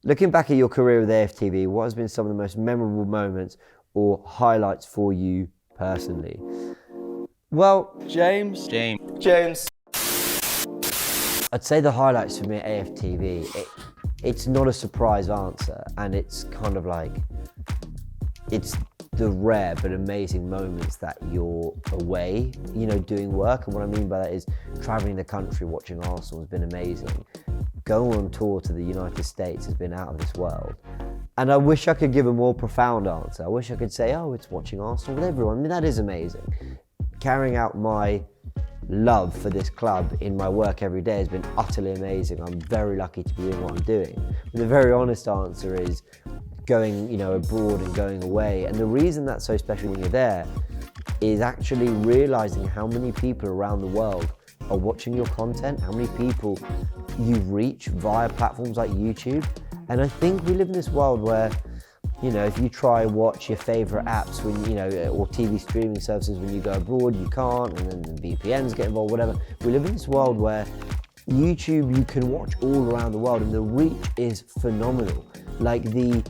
Looking back at your career with AFTV, what has been some of the most memorable moments or highlights for you personally? Well, James. I'd say the highlights for me at AFTV, it's not a surprise answer, and it's kind of like, it's the rare but amazing moments that you're away, you know, doing work. And what I mean by that is traveling the country, watching Arsenal has been amazing. Going on tour to the United States has been out of this world. And I wish I could give a more profound answer. I wish I could say, oh, it's watching Arsenal with everyone. I mean, that is amazing. Carrying out my love for this club in my work every day has been utterly amazing. I'm very lucky to be doing what I'm doing. But the very honest answer is going, you know, abroad and going away. And the reason that's so special when you're there is actually realizing how many people around the world are watching your content, how many people you reach via platforms like YouTube. And I think we live in this world where, you know, if you try watch your favorite apps when, you know, or TV streaming services when you go abroad, you can't, and then the VPNs get involved, whatever. We live in this world where YouTube, you can watch all around the world, and the reach is phenomenal. Like the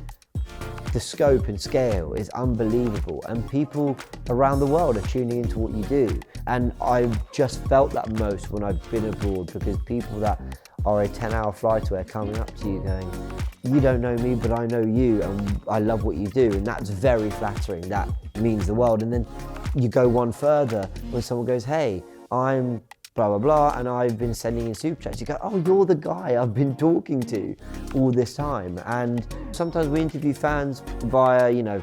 scope and scale is unbelievable, and people around the world are tuning into what you do. And I've just felt that most when I've been abroad, because people that are a 10-hour flight away are coming up to you going, you don't know me, but I know you, and I love what you do. And that's very flattering. That means the world. And then you go one further when someone goes, hey, I'm blah, blah, blah, and I've been sending in super chats. You go, oh, you're the guy I've been talking to all this time. And sometimes we interview fans via, you know,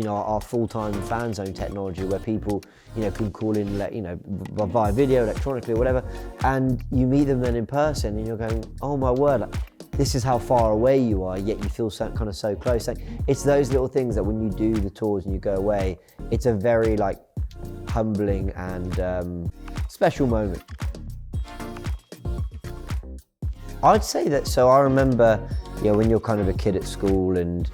our full-time fan zone technology, where people, you know, can call in, you know, via video, electronically, or whatever, and you meet them then in person, and you're going, oh my word, like, this is how far away you are, yet you feel so kind of so close. Like, it's those little things that when you do the tours and you go away, it's a very like humbling and special moment. I'd say that, so I remember, you know, when you're kind of a kid at school and,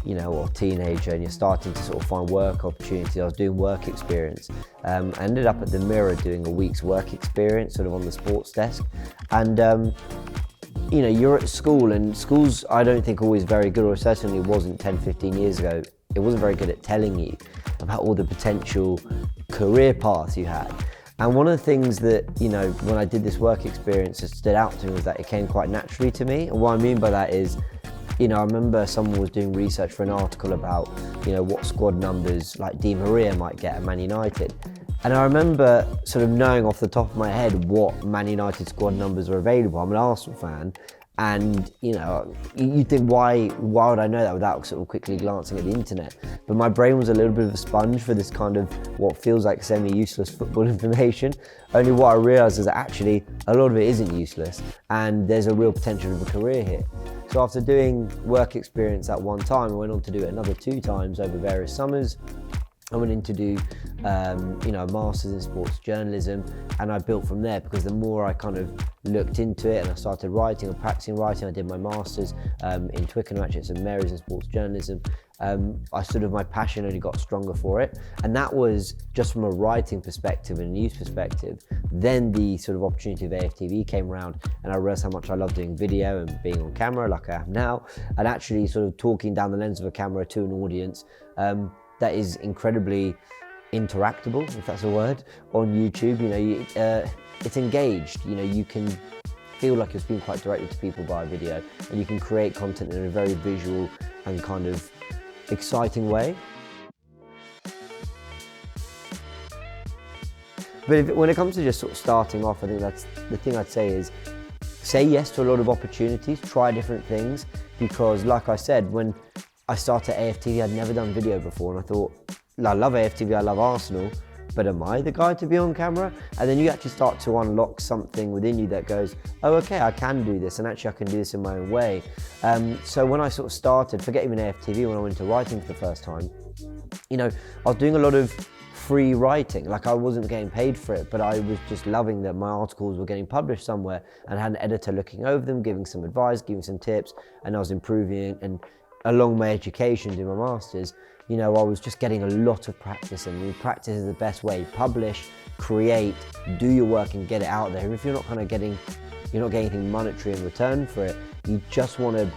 you know, or teenager, and you're starting to sort of find work opportunities. I was doing work experience. I ended up at the Mirror doing a week's work experience, sort of on the sports desk. And, you know, you're at school, and schools, I don't think always very good, or certainly wasn't 10, 15 years ago. It wasn't very good at telling you about all the potential career paths you had. And one of the things that, you know, when I did this work experience that stood out to me was that it came quite naturally to me. And what I mean by that is, you know, I remember someone was doing research for an article about, you know, what squad numbers like Di Maria might get at Man United. And I remember sort of knowing off the top of my head what Man United squad numbers were available. I'm an Arsenal fan, and, you know, you think, why would I know that without sort of quickly glancing at the internet? But my brain was a little bit of a sponge for this kind of what feels like semi-useless football information. Only what I realised is that actually a lot of it isn't useless, and there's a real potential of a career here. So after doing work experience at one time, I went on to do it another 2 times over various summers. I went in to do, you know, a master's in sports journalism, and I built from there, because the more I kind of looked into it and I started writing and practicing writing, I did my master's in Twickenham, actually at St Mary's in sports journalism. I sort of, my passion only got stronger for it, and that was just from a writing perspective and a news perspective. Then the sort of opportunity of AFTV came around, and I realized how much I love doing video and being on camera like I am now, and actually sort of talking down the lens of a camera to an audience that is incredibly interactable, if that's a word, on YouTube. You know, it's engaged. You know, you can feel like you're speaking quite directly to people via video, and you can create content in a very visual and kind of exciting way. But when it comes to just sort of starting off, I think that's the thing I'd say is say yes to a lot of opportunities, try different things, because like I said, when I started AFTV, I'd never done video before, and I thought, I love AFTV, I love Arsenal, but am I the guy to be on camera? And then you actually start to unlock something within you that goes, oh, okay, I can do this, and actually I can do this in my own way. So when I sort of started, forget even AFTV, when I went into writing for the first time, you know, I was doing a lot of free writing. Like, I wasn't getting paid for it, but I was just loving that my articles were getting published somewhere, and I had an editor looking over them, giving some advice, giving some tips, and I was improving. And along my education, doing my master's, you know, I was just getting a lot of practice, and practice is the best way. Publish, create, do your work and get it out there. And if you're not kind of getting, you're not getting anything monetary in return for it, You just want to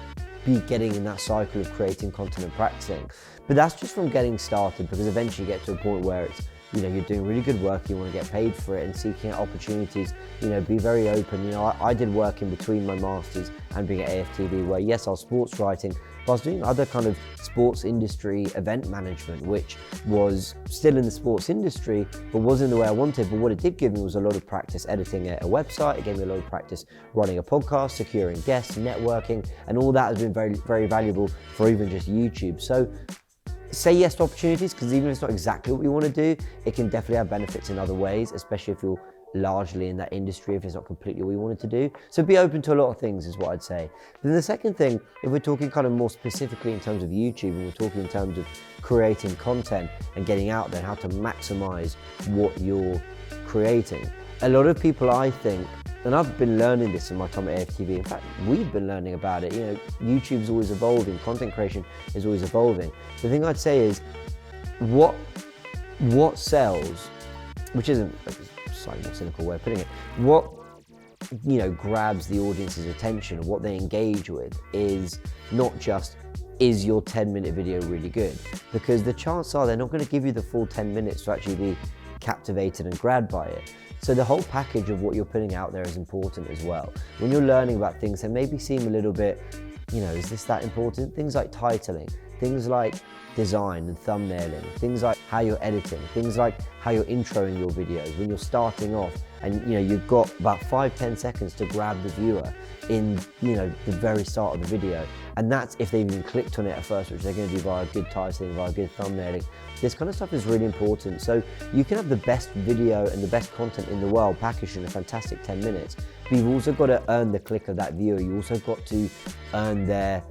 be getting in that cycle of creating content and practicing. But that's just from getting started, because eventually you get to a point where it's, you're doing really good work, you want to get paid for it, and seeking out opportunities, be very open. I did work in between my masters and being at AFTV where, yes, I was sports writing, but I was doing other kind of sports industry event management, which was still in the sports industry, but wasn't the way I wanted. But what it did give me was a lot of practice editing a website. It gave me a lot of practice running a podcast, securing guests, networking, and all that has been very, very valuable for even just YouTube. So say yes to opportunities, because even if it's not exactly what you want to do, it can definitely have benefits in other ways, especially if you're largely in that industry, if it's not completely what you wanted to do. So be open to a lot of things is what I'd say. Then the second thing, if we're talking kind of more specifically in terms of YouTube, and we're talking in terms of creating content and getting out there and how to maximize what you're creating. A lot of people, I think, and I've been learning this in my time at AFTV. In fact, we've been learning about it. YouTube's always evolving, content creation is always evolving. The thing I'd say is, what sells, which isn't a slightly more cynical way of putting it, what grabs the audience's attention, what they engage with, is not just, is your 10-minute video really good? Because the chances are they're not going to give you the full 10 minutes to actually be captivated and grabbed by it. So the whole package of what you're putting out there is important as well. When you're learning about things that maybe seem a little bit, is this that important? Things like titling, things like design and thumbnailing, things like how you're editing, things like how you're introing your videos when you're starting off, and you've got about 5-10 seconds to grab the viewer in the very start of the video, and that's if they've even clicked on it at first, which they're going to do via good titling, via good thumbnailing. This kind of stuff is really important. So you can have the best video and the best content in the world packaged in a fantastic 10 minutes, but you've also got to earn the click of that viewer. You also got to earn their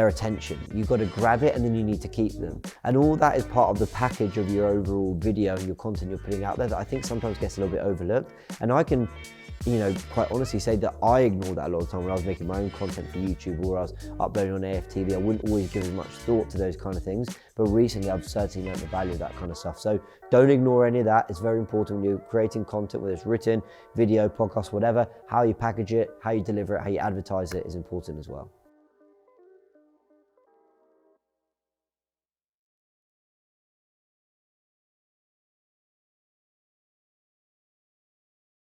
attention. You've got to grab it, and then you need to keep them. And all that is part of the package of your overall video and your content you're putting out there that I think sometimes gets a little bit overlooked. And I can, quite honestly say that I ignored that a lot of the time when I was making my own content for YouTube or I was uploading on AFTV. I wouldn't always give as much thought to those kind of things, but recently I've certainly learned the value of that kind of stuff. So don't ignore any of that. It's very important when you're creating content, whether it's written, video, podcast, whatever. How you package it, how you deliver it, how you advertise it is important as well.